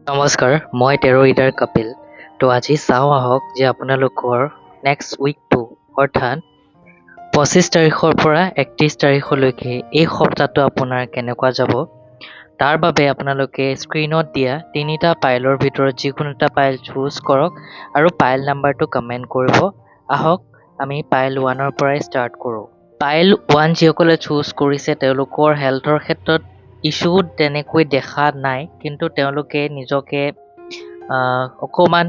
নমস্কাৰ, মই টেৰ ৰিডাৰ কপিল। তো আজি চাওঁ আহক যে আপোনালোকৰ নেক্সট উইকটো অৰ্থাৎ 25 তাৰিখৰ পৰা 31 তাৰিখলৈকে এই সপ্তাহটো আপোনাৰ কেনেকুৱা যাব। তাৰ বাবে আপোনালোকে স্ক্ৰীনত দিয়া তিনিটা পাইলৰ ভিতৰত যিকোনো এটা পাইল চুজ কৰক আৰু পাইল নাম্বাৰটো কমেণ্ট কৰিব। আহক আমি পাইল 1ৰ পৰাই ষ্টাৰ্ট কৰোঁ। পাইল 1 যিসকলে চুজ কৰিছে তেওঁলোকৰ হেল্থৰ ক্ষেত্ৰত ইছ্যু তেনেকৈ দেখা নাই, কিন্তু তেওঁলোকে নিজকে অকণমান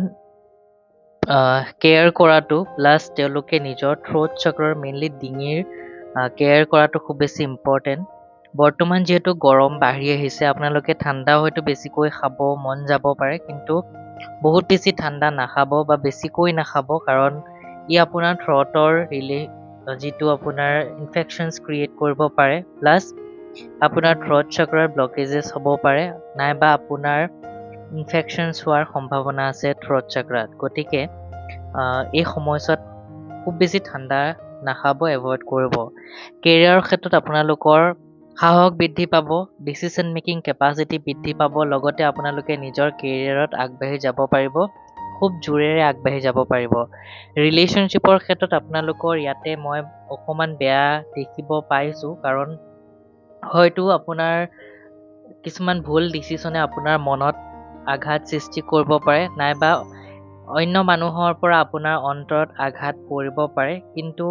কেয়াৰ কৰাটো প্লাছ তেওঁলোকে নিজৰ থ্ৰ'ট চক্ৰৰ মেইনলি ডিঙিৰ কেয়াৰ কৰাটো খুব বেছি ইম্পৰ্টেণ্ট। বৰ্তমান যিহেতু গৰম বাঢ়ি আহিছে, আপোনালোকে ঠাণ্ডা হয়তো বেছিকৈ খাব মন যাব পাৰে, কিন্তু বহুত বেছি ঠাণ্ডা নাখাব বা বেছিকৈ নাখাব, কাৰণ ই আপোনাৰ থ্ৰ'টৰ যিটো আপোনাৰ ইনফেকশ্যনছ ক্ৰিয়েট কৰিব পাৰে, প্লাছ আপোনাৰ থ্ৰ'ট চক্ৰৰ ব্লকেজেছ হ'ব পাৰে, নাইবা আপোনাৰ ইনফেকশ্যনছ হোৱাৰ সম্ভাৱনা আছে থ্ৰ'ট চক্ৰাত। গতিকে এই সময়ছোৱাত খুব বেছি ঠাণ্ডা নাখাব, এভইড কৰিব। কেৰিয়াৰৰ ক্ষেত্ৰত আপোনালোকৰ সাহস বৃদ্ধি পাব, ডিচিশ্যন মেকিং কেপাচিটি বৃদ্ধি পাব, লগতে আপোনালোকে নিজৰ কেৰিয়াৰত আগবাঢ়ি যাব পাৰিব, খুব জোৰেৰে আগবাঢ়ি যাব পাৰিব। ৰিলেশ্যনশ্বিপৰ ক্ষেত্ৰত আপোনালোকৰ ইয়াতে মই অকণমান বেয়া দেখিব পাইছোঁ, কাৰণ হয়তো আপোনাৰ কিছুমান ভুল ডিচিশ্যনে আপোনাৰ মনত আঘাত সৃষ্টি কৰিব পাৰে, নাইবা অন্য মানুহৰ পৰা আপোনাৰ অন্তৰত আঘাত পৰিব পাৰে, কিন্তু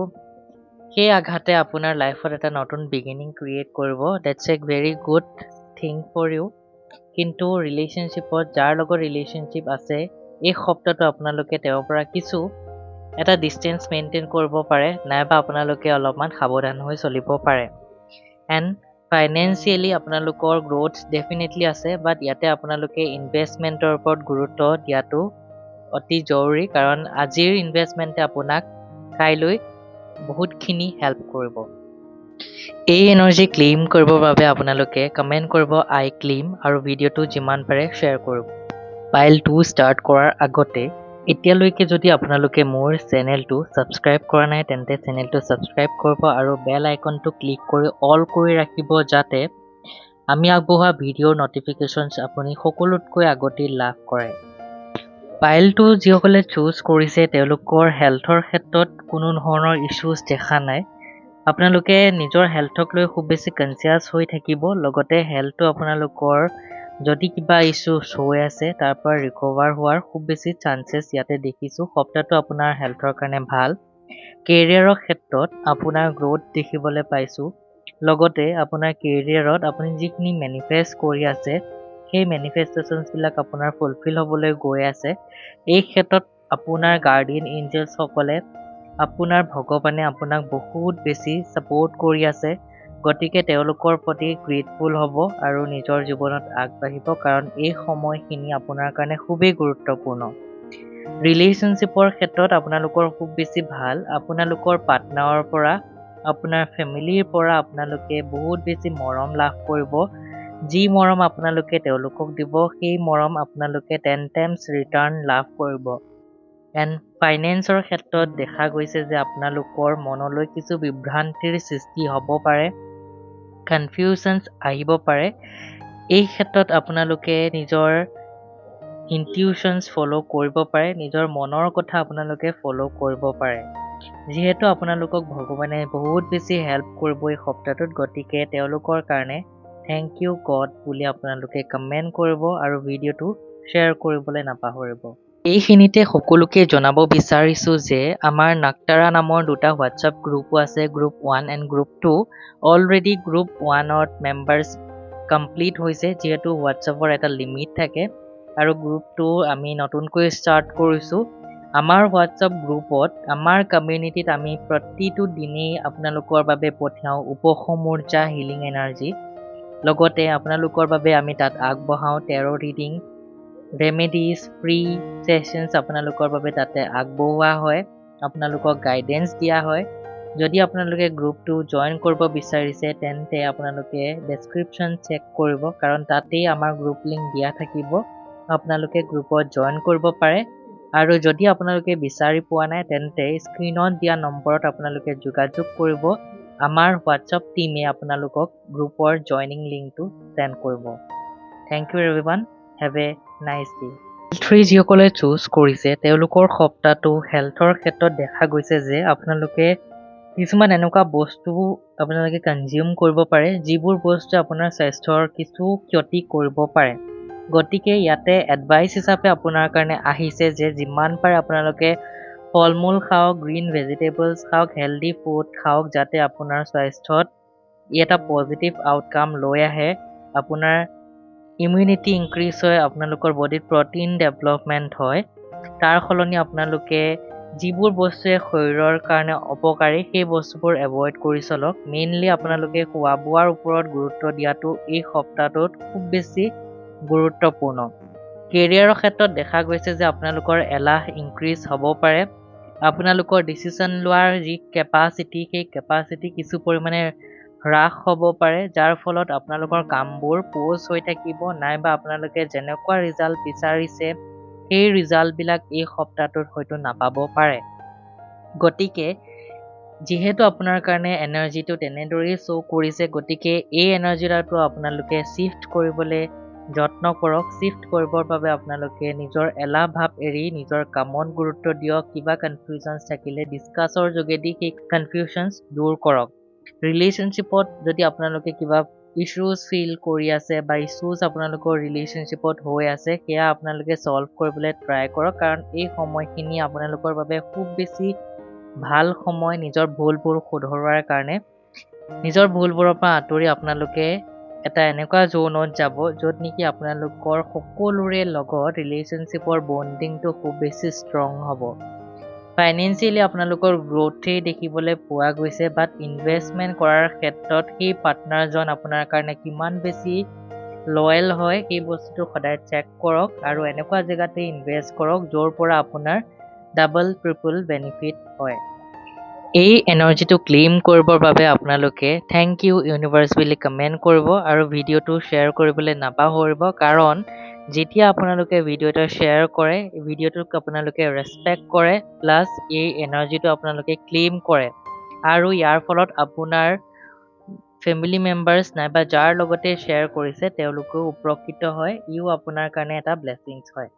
সেই আঘাতে আপোনাৰ লাইফত এটা নতুন বিগিনিং ক্ৰিয়েট কৰিব। That's a very good thing for you. কিন্তু ৰিলেশ্যনশ্বিপত যাৰ লগত ৰিলেশ্যনশ্বিপ আছে, এই সপ্তাহটো আপোনালোকে তেওঁৰ পৰা কিছু এটা ডিষ্টেঞ্চ মেইনটেইন কৰিব পাৰে, নাইবা আপোনালোকে অলপমান সাৱধান হৈ চলিব পাৰে। এণ্ড ফাইনেন্সিয়েলি আপোনালোকৰ গ্ৰ'থ ডেফিনেটলি আছে, বাট ইয়াতে আপোনালোকে ইনভেষ্টমেণ্টৰ ওপৰত গুৰুত্ব দিয়াটো অতি জৰুৰী, কাৰণ আজিৰ ইনভেষ্টমেণ্টে আপোনাক কাইলৈ বহুতখিনি হেল্প কৰিব। এই এনাৰ্জি ক্লেইম কৰিবৰ বাবে আপোনালোকে কমেণ্ট কৰিব আই ক্লেইম আৰু ভিডিঅ'টো যিমান পাৰে শ্বেয়াৰ কৰিব। পাইল 2 ষ্টাৰ্ট কৰাৰ আগতে এতিয়ালৈকে যদি আপোনালোকে মোৰ চেনেলটো ছাবস্ক্ৰাইব কৰা নাই, তেন্তে চেনেলটো ছাবস্ক্ৰাইব কৰিব আৰু বেল আইকনটো ক্লিক কৰি অল কৰি ৰাখিব, যাতে আমি আগবঢ়োৱা ভিডিঅ'ৰ ন'টিফিকেশ্যনছ আপুনি সকলোতকৈ আগতে লাভ কৰে। পাইলটো যিসকলে চুজ কৰিছে তেওঁলোকৰ হেল্থৰ ক্ষেত্ৰত কোনো ধৰণৰ ইছ্যুজ দেখা নাই। আপোনালোকে নিজৰ হেল্থক লৈ খুব বেছি কনচিয়াছ হৈ থাকিব, লগতে হেল্থটো আপোনালোকৰ যদি কিবা ইছ্যুজ হৈ আছে তাৰ পৰা ৰিকভাৰ হোৱাৰ খুব বেছি চান্সেছ ইয়াতে দেখিছোঁ। সপ্তাহটো আপোনাৰ হেল্থৰ কাৰণে ভাল। কেৰিয়াৰৰ ক্ষেত্ৰত আপোনাৰ গ্ৰ'থ দেখিবলৈ পাইছোঁ, লগতে আপোনাৰ কেৰিয়াৰত আপুনি যিখিনি মেনিফেষ্ট কৰি আছে সেই মেনিফেষ্টেশ্যনছবিলাক আপোনাৰ ফুলফিল হ'বলৈ গৈ আছে। এই ক্ষেত্ৰত আপোনাৰ গাৰ্ডিয়ান এঞ্জেলছসকলে, আপোনাৰ ভগৱানে আপোনাক বহুত বেছি ছাপোৰ্ট কৰি আছে, গতিকে তেওঁলোকৰ প্ৰতি গ্ৰেটফুল হ'ব আৰু নিজৰ জীৱনত আগবাঢ়িব, কাৰণ এই সময়খিনি আপোনাৰ কাৰণে খুবেই গুৰুত্বপূৰ্ণ। ৰিলেশ্যনশ্বিপৰ ক্ষেত্ৰত আপোনালোকৰ খুব বেছি ভাল। আপোনালোকৰ পাৰ্টনাৰৰ পৰা, আপোনাৰ ফেমিলিৰ পৰা আপোনালোকে বহুত বেছি মৰম লাভ কৰিব। যি মৰম আপোনালোকে তেওঁলোকক দিব, সেই মৰম আপোনালোকে 10 টাইমছ ৰিটাৰ্ণ লাভ কৰিব। এণ্ড ফাইনেন্সৰ ক্ষেত্ৰত দেখা গৈছে যে আপোনালোকৰ মনলৈ কিছু বিভ্ৰান্তিৰ সৃষ্টি হ'ব পাৰে, কনফিউশ্যনছ আহিব পাৰে। এই ক্ষেত্ৰত আপোনালোকে নিজৰ ইনটিউশ্যনছ ফ'ল' কৰিব পাৰে, নিজৰ মনৰ কথা আপোনালোকে ফ'ল' কৰিব পাৰে। যিহেতু আপোনালোকক ভগৱানে বহুত বেছি হেল্প কৰিব এই সপ্তাহটোত, গতিকে তেওঁলোকৰ কাৰণে থেংক ইউ গড বুলি আপোনালোকে কমেণ্ট কৰিব আৰু ভিডিঅ'টো শ্বেয়াৰ কৰিবলৈ নাপাহৰিব। এইখিনিতে সকলোকে জনাব বিচাৰিছোঁ যে আমাৰ নাকতাৰা নামৰ দুটা হোৱাটছআপ গ্ৰুপো আছে, group 1 and group 2। Already group 1ত মেম্বাৰ্ছ কমপ্লিট হৈছে, যিহেতু হোৱাটছআপৰ এটা লিমিট থাকে, আৰু গ্ৰুপ 2 আমি নতুনকৈ ষ্টাৰ্ট কৰিছোঁ। আমাৰ হোৱাটছআপ গ্ৰুপত, আমাৰ কমিউনিটিত আমি প্ৰতিটো দিনেই আপোনালোকৰ বাবে পঠিয়াওঁ উপশম ঊৰ্জা হিলিং এনাৰ্জি, লগতে আপোনালোকৰ বাবে আমি তাত আগবঢ়াওঁ টেৰ' ৰিডিং, ৰেমেডিজ, ফ্ৰী ছেশ্যনছ আপোনালোকৰ বাবে তাতে আগবঢ়োৱা হয়, আপোনালোকক গাইডেঞ্চ দিয়া হয়। যদি আপোনালোকে গ্ৰুপটো জইন কৰিব বিচাৰিছে, তেন্তে আপোনালোকে ডেছক্ৰিপশ্যন চেক কৰিব, কাৰণ তাতেই আমাৰ গ্ৰুপ লিংক দিয়া থাকিব, আপোনালোকে গ্ৰুপত জইন কৰিব পাৰে। আৰু যদি আপোনালোকে বিচাৰি পোৱা নাই, তেন্তে স্ক্ৰীনত দিয়া নম্বৰত আপোনালোকে যোগাযোগ কৰিব, আমাৰ হোৱাটছআপ টীমে আপোনালোকক গ্ৰুপৰ জইনিং লিংকটো চেণ্ড কৰিব। Thank you everyone, have a nicely. Three যিসকলে চুজ কৰিছে তেওঁলোকৰ সপ্তাহটো হেল্থৰ ক্ষেত্ৰত দেখা গৈছে যে আপোনালোকে কিছুমান এনেকুৱা বস্তু আপোনালোকে কনজিউম কৰিব পাৰে যিবোৰ বস্তুৱে আপোনাৰ স্বাস্থ্যৰ কিছু ক্ষতি কৰিব পাৰে। গতিকে ইয়াতে এডভাইচ হিচাপে আপোনাৰ কাৰণে আহিছে যে যিমান পাৰে আপোনালোকে ফল মূল খাওক, গ্ৰীণ ভেজিটেবলছ খাওক, হেল্ডি ফুড খাওক, যাতে আপোনাৰ স্বাস্থ্যত এটা পজিটিভ আউটকাম লৈ আহে। আপোনাৰ ইমিউনিটি ইনক্ৰিজ হয়, আপোনালোকৰ বডিত প্ৰটিন ডেভেলপমেণ্ট হয়। তাৰ সলনি আপোনালোকে যিবোৰ বস্তুৱে শৰীৰৰ কাৰণে অপকাৰী সেই বস্তুবোৰ এভইড কৰি চলক। মেইনলি আপোনালোকে খোৱা বোৱাৰ ওপৰত গুৰুত্ব দিয়াটো এই সপ্তাহটোত খুব বেছি গুৰুত্বপূৰ্ণ। কেৰিয়াৰৰ ক্ষেত্ৰত দেখা গৈছে যে আপোনালোকৰ এলাহ ইনক্ৰিজ হ'ব পাৰে। আপোনালোকৰ ডিচিশ্যন লোৱাৰ যি কেপাচিটি সেই কেপাচিটি কিছু পৰিমাণে হ্ৰাস হ'ব পাৰে, যাৰ ফলত আপোনালোকৰ কামবোৰ প'জ হৈ থাকিব, নাইবা আপোনালোকে যেনেকুৱা ৰিজাল্ট বিচাৰিছে সেই ৰিজাল্টবিলাক এই সপ্তাহটোত হয়তো নাপাব পাৰে। গতিকে যিহেতু আপোনাৰ কাৰণে এনাৰ্জিটো তেনেদৰেই শ্ব' কৰিছে, গতিকে এই এনাৰ্জিটো আপোনালোকে শ্বিফ্ট কৰিবলৈ যত্ন কৰক। শ্বিফ্ট কৰিবৰ বাবে আপোনালোকে নিজৰ এলাহ ভাৱ এৰি নিজৰ কামত গুৰুত্ব দিয়ক। কিবা কনফিউজনছ থাকিলে ডিছকাছৰ যোগেদি সেই কনফিউজনছ দূৰ কৰক। ৰিলেশ্যনশ্বিপত যদি আপোনালোকে কিবা ইছ্যুজ ফিল কৰি আছে বা ইছ্যুজ আপোনালোকৰ ৰিলেশ্যনশ্বিপত হৈ আছে, সেয়া আপোনালোকে ছল্ভ কৰিবলৈ ট্ৰাই কৰক, কাৰণ এই সময়খিনি আপোনালোকৰ বাবে খুব বেছি ভাল সময় নিজৰ ভুলবোৰ শুধৰোৱাৰ কাৰণে। নিজৰ ভুলবোৰৰ পৰা আঁতৰি আপোনালোকে এটা এনেকুৱা জ'নত যাব য'ত নেকি আপোনালোকৰ সকলোৰে লগত ৰিলেশ্যনশ্বিপৰ বণ্ডিংটো খুব বেছি ষ্ট্ৰং হ'ব। ফাইনেন্সিয়েলি আপোনালোকৰ গ্ৰ'থেই দেখিবলৈ পোৱা গৈছে, বাট ইনভেষ্টমেণ্ট কৰাৰ ক্ষেত্ৰত সেই পাৰ্টনাৰজন আপোনাৰ কাৰণে কিমান বেছি লয়েল হয় সেই বস্তুটো সদায় চেক কৰক, আৰু এনেকুৱা জেগাতে ইনভেষ্ট কৰক য'ৰ পৰা আপোনাৰ ডাবল ট্ৰিপল বেনিফিট হয়। এই এনাৰ্জিটো ক্লেইম কৰিবৰ বাবে আপোনালোকে থেংক ইউ ইউনিভাৰ্ছ বুলি কমেণ্ট কৰিব আৰু ভিডিঅ'টো শ্বেয়াৰ কৰিবলৈ নাপাহৰিব, কাৰণ যেতিয়া আপোনালোকে ভিডিঅ' এটা শ্বেয়াৰ কৰে, ভিডিঅ'টোক আপোনালোকে ৰেচপেক্ট কৰে, প্লাছ এই এনাৰ্জিটো আপোনালোকে ক্লেইম কৰে, আৰু ইয়াৰ ফলত আপোনাৰ ফেমিলি মেম্বাৰ্ছ নাইবা যাৰ লগতে শ্বেয়াৰ কৰিছে তেওঁলোকেও উপকৃত হয়। ইও আপোনাৰ কাৰণে এটা ব্লেছিংছ হয়।